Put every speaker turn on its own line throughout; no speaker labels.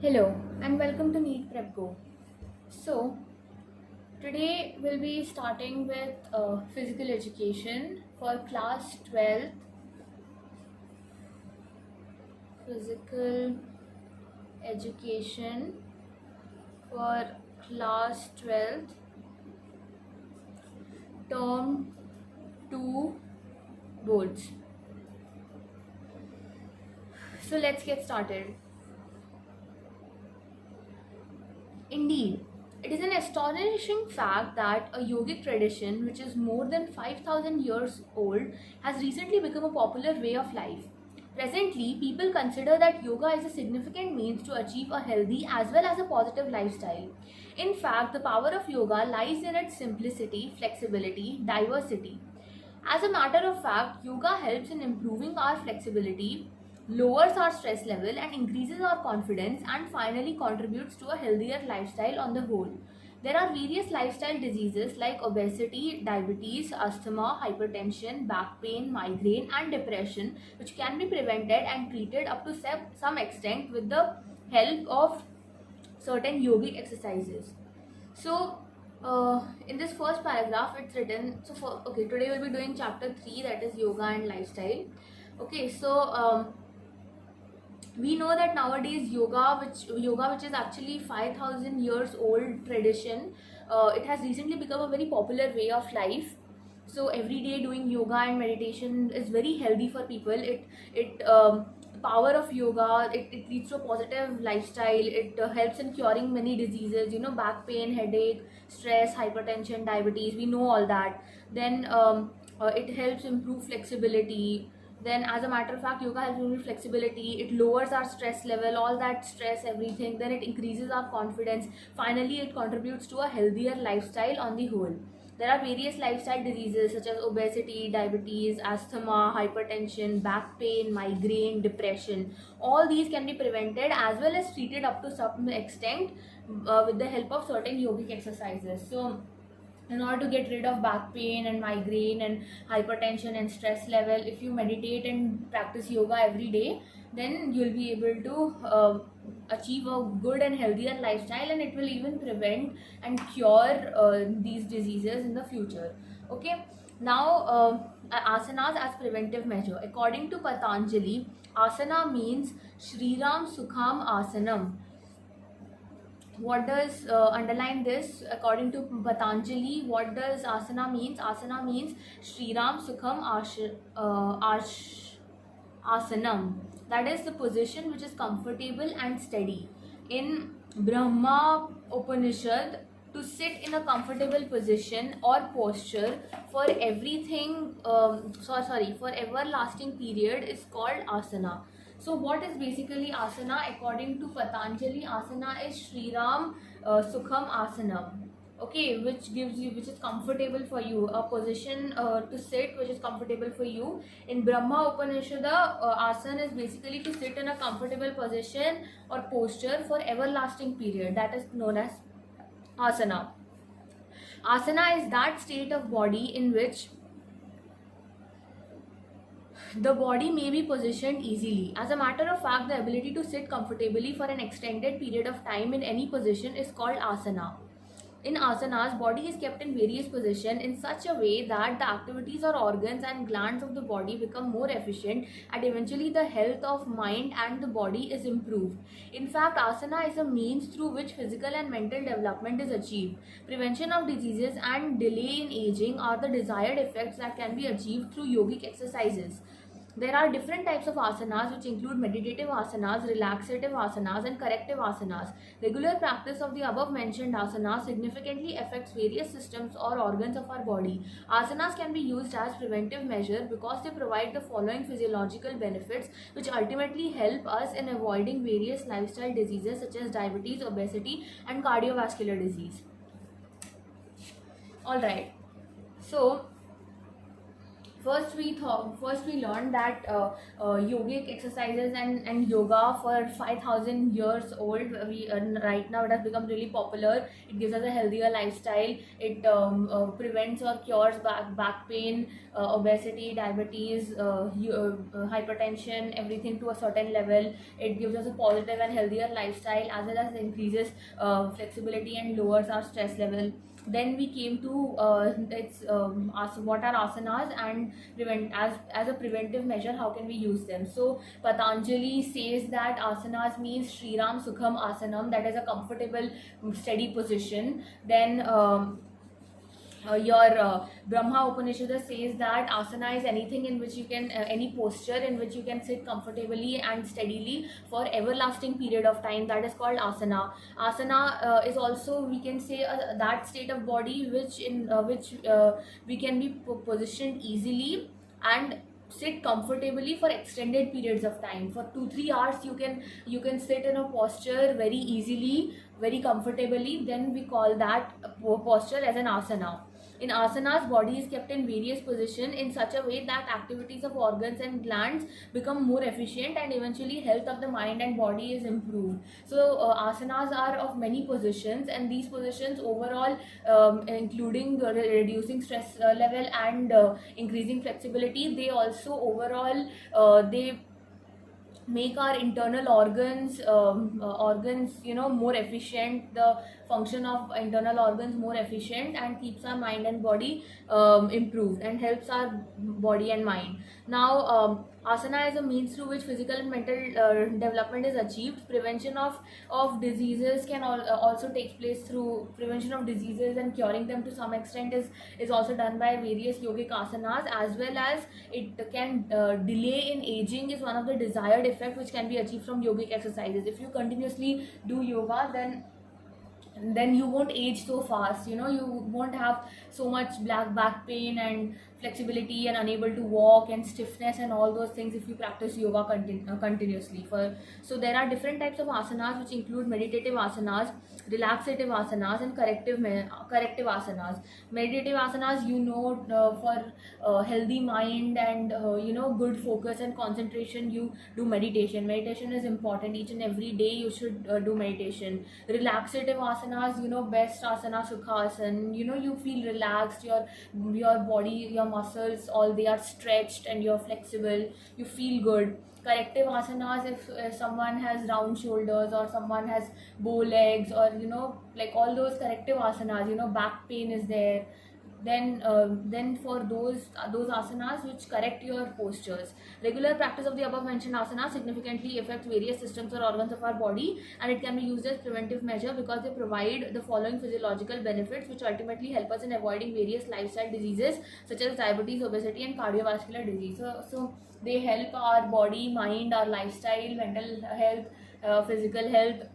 Hello and welcome to Neat Prep Go. So, today we'll be starting with physical education for class 12th. Physical education for class 12th, term 2 boards. So, let's get started. Indeed, it is an astonishing fact that a yogic tradition, which is more than 5,000 years old, has recently become a popular way of life. Presently, people consider that yoga is a significant means to achieve a healthy as well as a positive lifestyle. In fact, the power of yoga lies in its simplicity, flexibility, diversity. As a matter of fact, yoga helps in improving our flexibility, lowers our stress level, and increases our confidence, and finally contributes to a healthier lifestyle on the whole. There are various lifestyle diseases like obesity, diabetes, asthma, hypertension, back pain, migraine, and depression, which can be prevented and treated up to some extent with the help of certain yogic exercises. So, in this first paragraph, it's written. Today we'll be doing chapter 3, that is yoga and lifestyle. Okay, so we know that nowadays yoga, which is actually 5,000 years old tradition, it has recently become a very popular way of life. So every day doing yoga and meditation is very healthy for people. It power of yoga, it leads to a positive lifestyle. It helps in curing many diseases, back pain, headache, stress, hypertension, diabetes, we know all that. Then it helps improve flexibility. Then, as a matter of fact, yoga helps improve flexibility, it lowers our stress level, all that stress, everything. Then it increases our confidence. Finally, it contributes to a healthier lifestyle on the whole. There are various lifestyle diseases such as obesity, diabetes, asthma, hypertension, back pain, migraine, depression. All these can be prevented as well as treated up to some extent with the help of certain yogic exercises. So, in order to get rid of back pain and migraine and hypertension and stress level, if you meditate and practice yoga every day, then you'll be able to achieve a good and healthier lifestyle, and it will even prevent and cure these diseases in the future. Okay, now asanas as preventive measure. According to Patanjali, asana means Shriram Sukham Asanam. What does underline this? According to Patanjali, what does asana means? Asana means Shriram Sukham Asanam. That is the position which is comfortable and steady. In Brahma Upanishad, to sit in a comfortable position or posture for everything, for everlasting period is called asana. So what is basically asana? According to Patanjali, asana is Shriram Sukham Asanam. Okay, which is comfortable for you, a position to sit which is comfortable for you. In Brahma Upanishad, asana is basically to sit in a comfortable position or posture for everlasting period. That is known as asana. Asana is that state of body in which the body may be positioned easily. As a matter of fact, the ability to sit comfortably for an extended period of time in any position is called asana. In asanas, body is kept in various positions in such a way that the activities or organs and glands of the body become more efficient, and eventually the health of mind and the body is improved. In fact, asana is a means through which physical and mental development is achieved. Prevention of diseases and delay in aging are the desired effects that can be achieved through yogic exercises. There are different types of asanas, which include meditative asanas, relaxative asanas, and corrective asanas. Regular practice of the above mentioned asanas significantly affects various systems or organs of our body. Asanas can be used as preventive measure because they provide the following physiological benefits, which ultimately help us in avoiding various lifestyle diseases such as diabetes, obesity, and cardiovascular disease. Alright, so First we learned that yogic exercises and yoga for 5,000 years old. Right now it has become really popular. It gives us a healthier lifestyle. It prevents or cures back pain, obesity, diabetes, hypertension, everything to a certain level. It gives us a positive and healthier lifestyle, as well as increases flexibility and lowers our stress level. Then we came to what are asanas, and as a preventive measure, how can we use them. So Patanjali says that asanas means Shriram Sukham Asanam, that is a comfortable steady position. Then your Brahma Upanishad says that asana is anything in which you can, any posture in which you can sit comfortably and steadily for everlasting period of time. That is called asana. Asana is also, we can say, that state of body which we can be positioned easily and sit comfortably for extended periods of time. For 2-3 hours you can sit in a posture very easily, very comfortably. Then we call that posture as an asana. In asanas, body is kept in various positions in such a way that activities of organs and glands become more efficient, and eventually health of the mind and body is improved. So asanas are of many positions, and these positions overall, including reducing stress level and increasing flexibility, they also overall they make our internal organs more efficient, the function of internal organs more efficient, and keeps our mind and body improved, and helps our body and mind. Now asana is a means through which physical and mental development is achieved. Prevention of diseases can also takes place through prevention of diseases, and curing them to some extent is also done by various yogic asanas, as well as it can delay in aging is one of the desired effect which can be achieved from yogic exercises. If you continuously do yoga, then you won't age so fast. You won't have so much black back pain and flexibility and unable to walk and stiffness and all those things if you practice yoga continuously. So there are different types of asanas, which include meditative asanas, relaxative asanas, and corrective asanas. Meditative asanas, for healthy mind and good focus and concentration, you do meditation is important. Each and every day you should do meditation. Relaxative asanas, best asana sukhasana, you feel relaxed, your body, your muscles, all they are stretched and you're flexible, you feel good. Corrective asanas, if someone has round shoulders or someone has bow legs, or like all those corrective asanas, back pain is there, then for those asanas which correct your postures. Regular practice of the above mentioned asanas significantly affects various systems or organs of our body, and it can be used as preventive measure because they provide the following physiological benefits, which ultimately help us in avoiding various lifestyle diseases such as diabetes, obesity, and cardiovascular disease. So they help our body, mind, our lifestyle, mental health, physical health,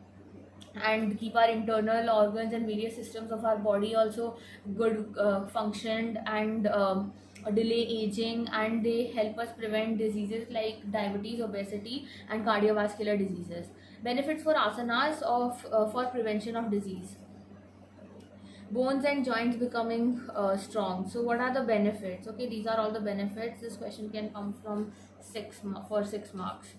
and keep our internal organs and various systems of our body also good functioned, and delay aging, and they help us prevent diseases like diabetes, obesity, and cardiovascular diseases. Benefits for asanas for prevention of disease: bones and joints becoming strong. So what are the benefits? Okay, these are all the benefits. This question can come from 6 marks.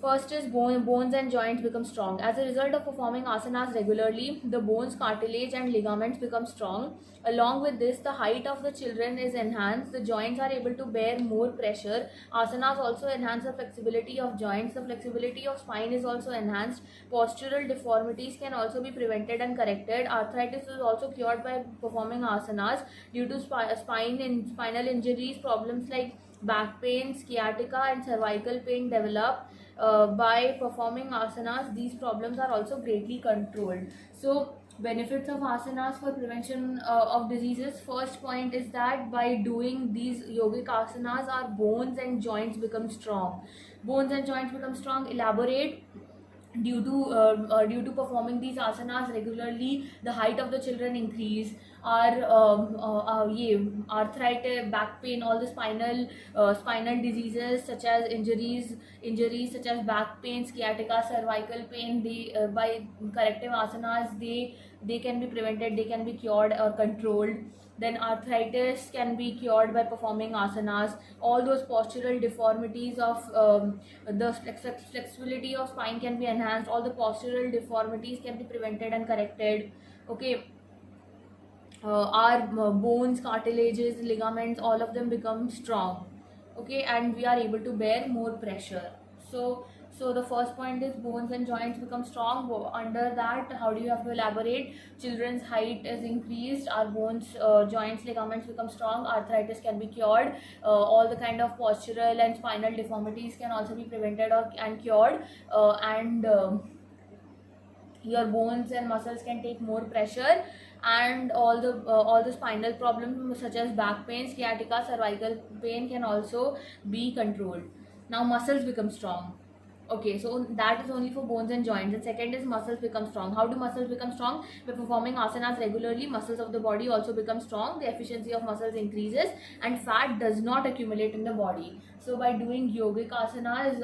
First is bones and joints become strong. As a result of performing asanas regularly, the bones, cartilage, and ligaments become strong. Along with this, the height of the children is enhanced. The joints are able to bear more pressure. Asanas also enhance the flexibility of joints. The flexibility of spine is also enhanced. Postural deformities can also be prevented and corrected. Arthritis is also cured by performing asanas. Due to spinal injuries, problems like back pain, sciatica, and cervical pain develop. By performing asanas, these problems are also greatly controlled. So benefits of asanas for prevention of diseases: first point is that by doing these yogic asanas, our bones and joints become strong. Bones and joints become strong. Elaborate. Due to performing these asanas regularly, the height of the children increase. Our arthritis, back pain, all the spinal diseases such as injuries such as back pain, sciatica, cervical pain, they by corrective asanas, they can be prevented, they can be cured or controlled. Then arthritis can be cured by performing asanas. All those postural deformities of the flexibility of spine can be enhanced. All the postural deformities can be prevented and corrected. Okay, our bones, cartilages, ligaments, all of them become strong. Okay, and we are able to bear more pressure. So the first point is bones and joints become strong. Under that, how do you have to elaborate? Children's height is increased, our bones, joints, ligaments become strong, arthritis can be cured, all the kind of postural and spinal deformities can also be prevented and cured, and your bones and muscles can take more pressure, and all the spinal problems such as back pain, sciatica, cervical pain can also be controlled. Now muscles become strong. Okay, so that is only for bones and joints. And second is muscles become strong. How do muscles become strong? By performing asanas regularly, muscles of the body also become strong. The efficiency of muscles increases and fat does not accumulate in the body. So by doing yogic asanas,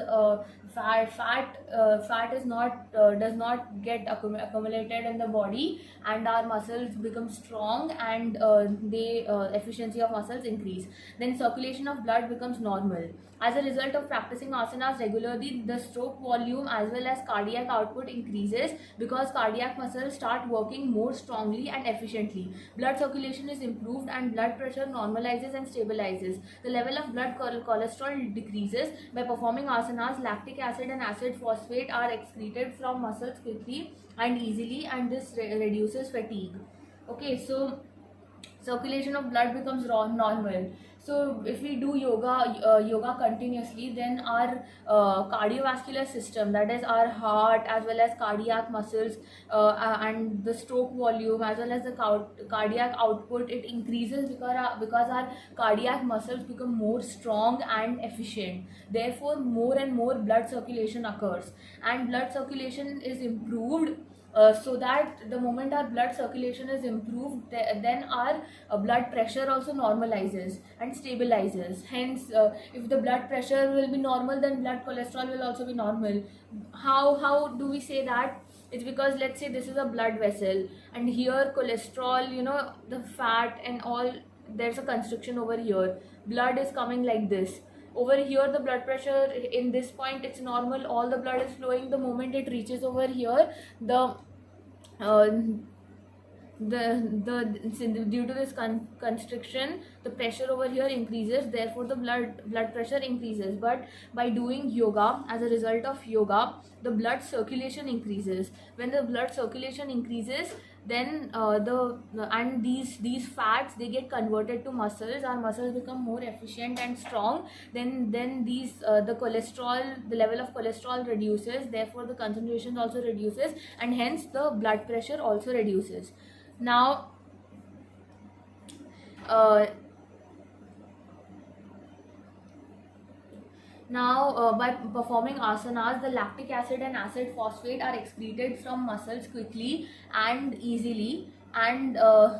fat is not does not get accumulated in the body, and our muscles become strong, and they efficiency of muscles increase. Then circulation of blood becomes normal. As a result of practicing asanas regularly, the stroke volume as well as cardiac output increases because cardiac muscles start working more strongly and efficiently. Blood circulation is improved and blood pressure normalizes and stabilizes. The level of blood cholesterol decreases. By performing asanas, lactic acid and acid phosphate are excreted from muscles quickly and easily, and this reduces fatigue. Okay, so circulation of blood becomes normal. So if we do yoga continuously, then our cardiovascular system, that is our heart as well as cardiac muscles, and the stroke volume as well as the cardiac output, it increases because our cardiac muscles become more strong and efficient. Therefore more and more blood circulation occurs, and blood circulation is improved, so that the moment our blood circulation is improved, then our blood pressure also normalizes and stabilizes. Hence, if the blood pressure will be normal, then blood cholesterol will also be normal. How do we say that? It's because, let's say this is a blood vessel, and here cholesterol, the fat and all, there's a constriction over here. Blood is coming like this. Over here the blood pressure in this point, it's normal, all the blood is flowing. The moment it reaches over here, the uh, due to this constriction, the pressure over here increases, therefore the blood pressure increases. But by doing yoga, as a result of yoga, the blood circulation increases. When the blood circulation increases, then these fats, they get converted to muscles. Our muscles become more efficient and strong. Then these the level of cholesterol reduces, therefore the concentration also reduces, and hence the blood pressure also reduces. Now uh, by performing asanas, the lactic acid and acid phosphate are excreted from muscles quickly and easily, and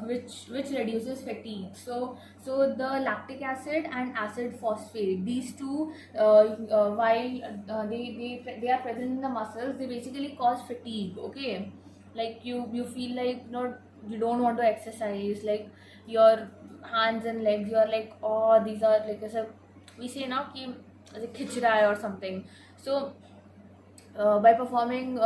which reduces fatigue. So the lactic acid and acid phosphate, these two, while they are present in the muscles, they basically cause fatigue. Okay, like you feel like, you don't want to exercise, like your hands and legs, you are like, oh, these are like, as a, we say now ki ऐसे खिंच रहा है or something. So by performing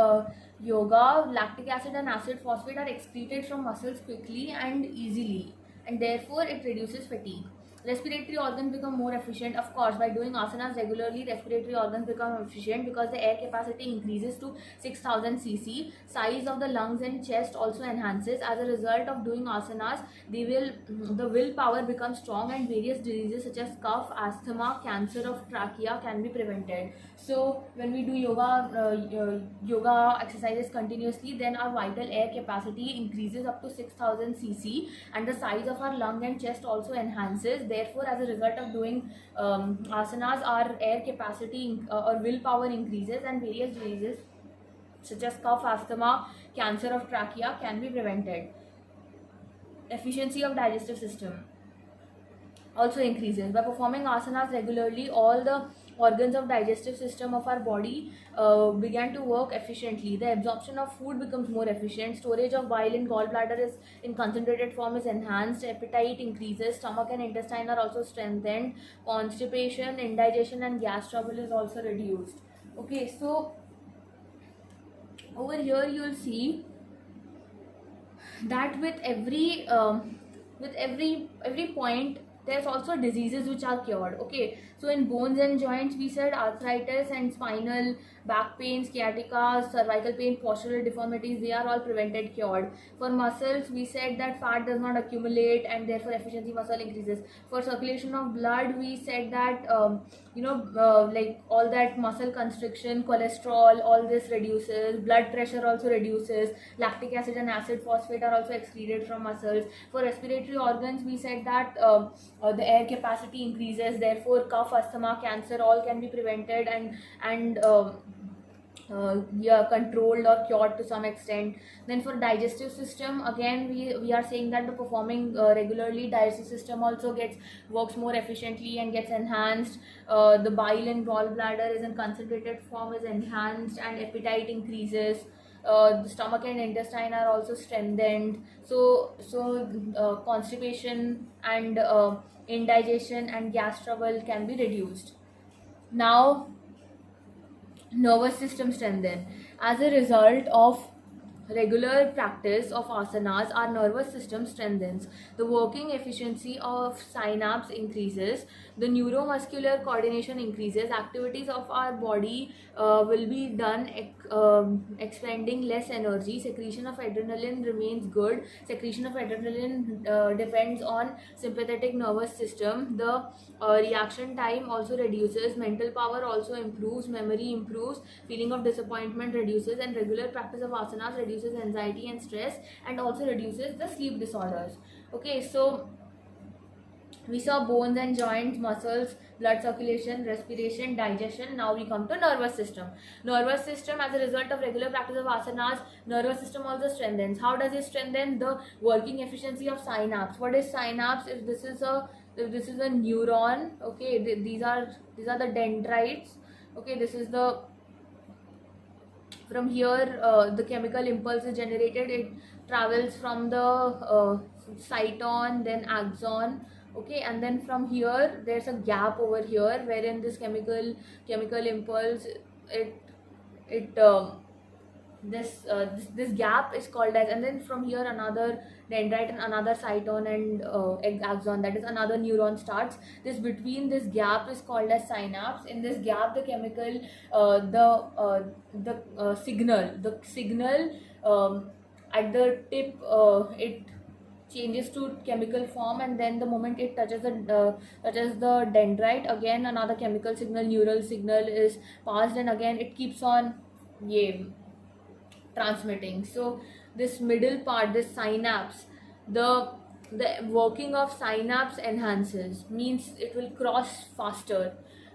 yoga, lactic acid and acid phosphate are excreted from muscles quickly and easily, and therefore it reduces fatigue. Respiratory organs become more efficient. Of course, by doing asanas regularly, respiratory organs become efficient because the air capacity increases to 6000 cc. Size of the lungs and chest also enhances. As a result of doing asanas, the willpower becomes strong, and various diseases such as cough, asthma, cancer of trachea can be prevented. So when we do yoga exercises continuously, then our vital air capacity increases up to 6000 cc, and the size of our lung and chest also enhances. Therefore, as a result of doing asanas, our air capacity or willpower increases, and various diseases such as cough, asthma, cancer of trachea can be prevented. Efficiency of digestive system also increases. By performing asanas regularly, all organs of digestive system of our body began to work efficiently. The absorption of food becomes more efficient. Storage of bile in gallbladder is in concentrated form is enhanced. Appetite increases. Stomach and intestine are also strengthened. Constipation, indigestion, and gas trouble is also reduced. Okay, so over here you'll see that with every point there's also diseases which are cured. Okay, so in bones and joints we said arthritis and spinal, back pain, sciatica, cervical pain, postural deformities, they are all prevented, cured. For muscles we said that fat does not accumulate and therefore efficiency muscle increases. For circulation of blood we said that like all that muscle constriction, cholesterol, all this reduces. Blood pressure also reduces. Lactic acid and acid phosphate are also excreted from muscles. For respiratory organs we said that the air capacity increases, therefore cough, asthma, cancer all can be prevented and controlled or cured to some extent. Then for digestive system, again we are saying that the performing regularly, digestive system also works more efficiently and gets enhanced. The bile in gallbladder is in concentrated form is enhanced, and appetite increases. The stomach and intestine are also strengthened. So constipation and indigestion and gas trouble can be reduced. Now nervous system strengthen. As a result of regular practice of asanas, our nervous system strengthens. The working efficiency of synapse increases. The neuromuscular coordination increases. Activities of our body will be done expending less energy. Secretion of adrenaline remains good. Secretion of adrenaline depends on sympathetic nervous system. The reaction time also reduces. Mental power also improves. Memory improves. Feeling of disappointment reduces, and regular practice of asanas reduces anxiety and stress, and also reduces the sleep disorders. Okay, so we saw bones and joints, muscles, blood circulation, respiration, digestion. Now we come to nervous system. Nervous system, as a result of regular practice of asanas, nervous system also strengthens. How does it strengthen? The working efficiency of synapse. What is synapse? If this is a neuron, okay, these are the dendrites. Okay, this is the from here the chemical impulse is generated. It travels from the cyton, then axon. Okay, and then from here there's a gap over here wherein this chemical impulse, it this gap is called as, and then from here another dendrite and another cyton and axon, that is another neuron starts. This between this gap is called as synapse. In this gap the chemical signal at the tip, it changes to chemical form, and then the moment it touches the dendrite, again another chemical signal, neural signal is passed, and again it keeps on transmitting. So this middle part, this synapse, the working of synapse enhances, means it will cross faster.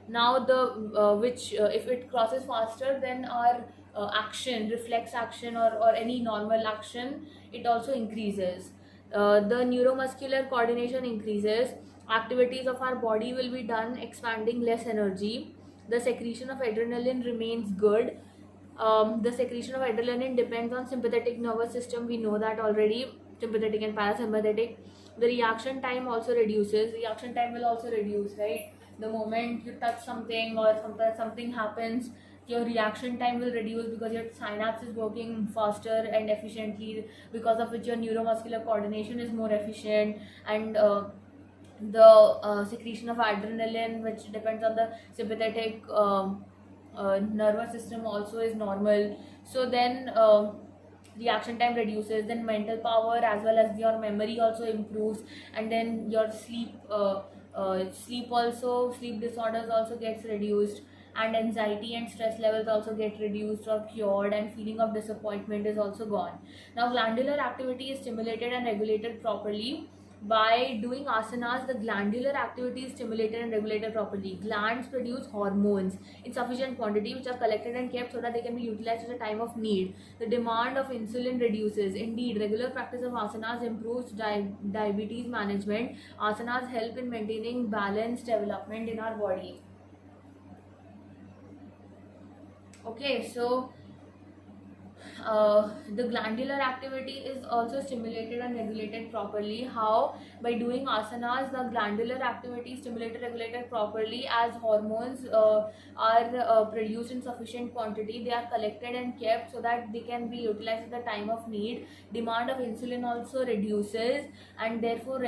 Now the which if it crosses faster, then our action, reflex action, or any normal action, it also increases. The neuromuscular coordination increases. Activities of our body will be done expanding less energy. The secretion of adrenaline remains good. The secretion of adrenaline depends on sympathetic nervous system. We know that already, sympathetic and parasympathetic. The reaction time also reduces. Reaction time will also reduce, right? The moment you touch something or something happens, your reaction time will reduce because your synapse is working faster and efficiently, because of which your neuromuscular coordination is more efficient, and the secretion of adrenaline, which depends on the sympathetic nervous system, also is normal. So then reaction time reduces, then mental power as well as your memory also improves, and then your sleep disorders also gets reduced, and anxiety and stress levels also get reduced or cured, and feeling of disappointment is also gone. Now glandular activity is stimulated and regulated properly. By doing asanas, the glandular activity is stimulated and regulated properly. Glands produce hormones in sufficient quantity, which are collected and kept so that they can be utilized at a time of need. The demand of insulin reduces. Indeed, regular practice of asanas improves diabetes management. Asanas help in maintaining balanced development in our body. Okay, so the glandular activity is also stimulated and regulated properly. How? By doing asanas, the glandular activity is stimulated, regulated properly, as hormones are produced in sufficient quantity. They are collected and kept so that they can be utilized at the time of need. Demand of insulin also reduces, and therefore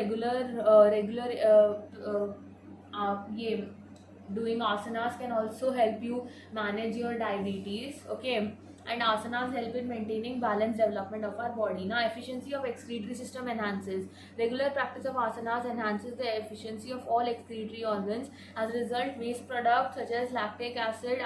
yeah, doing asanas can also help you manage your diabetes. Okay, and asanas help in maintaining balanced development of our body. Now, efficiency of excretory system enhances. Regular practice of asanas enhances the efficiency of all excretory organs. As a result, waste products such as lactic acid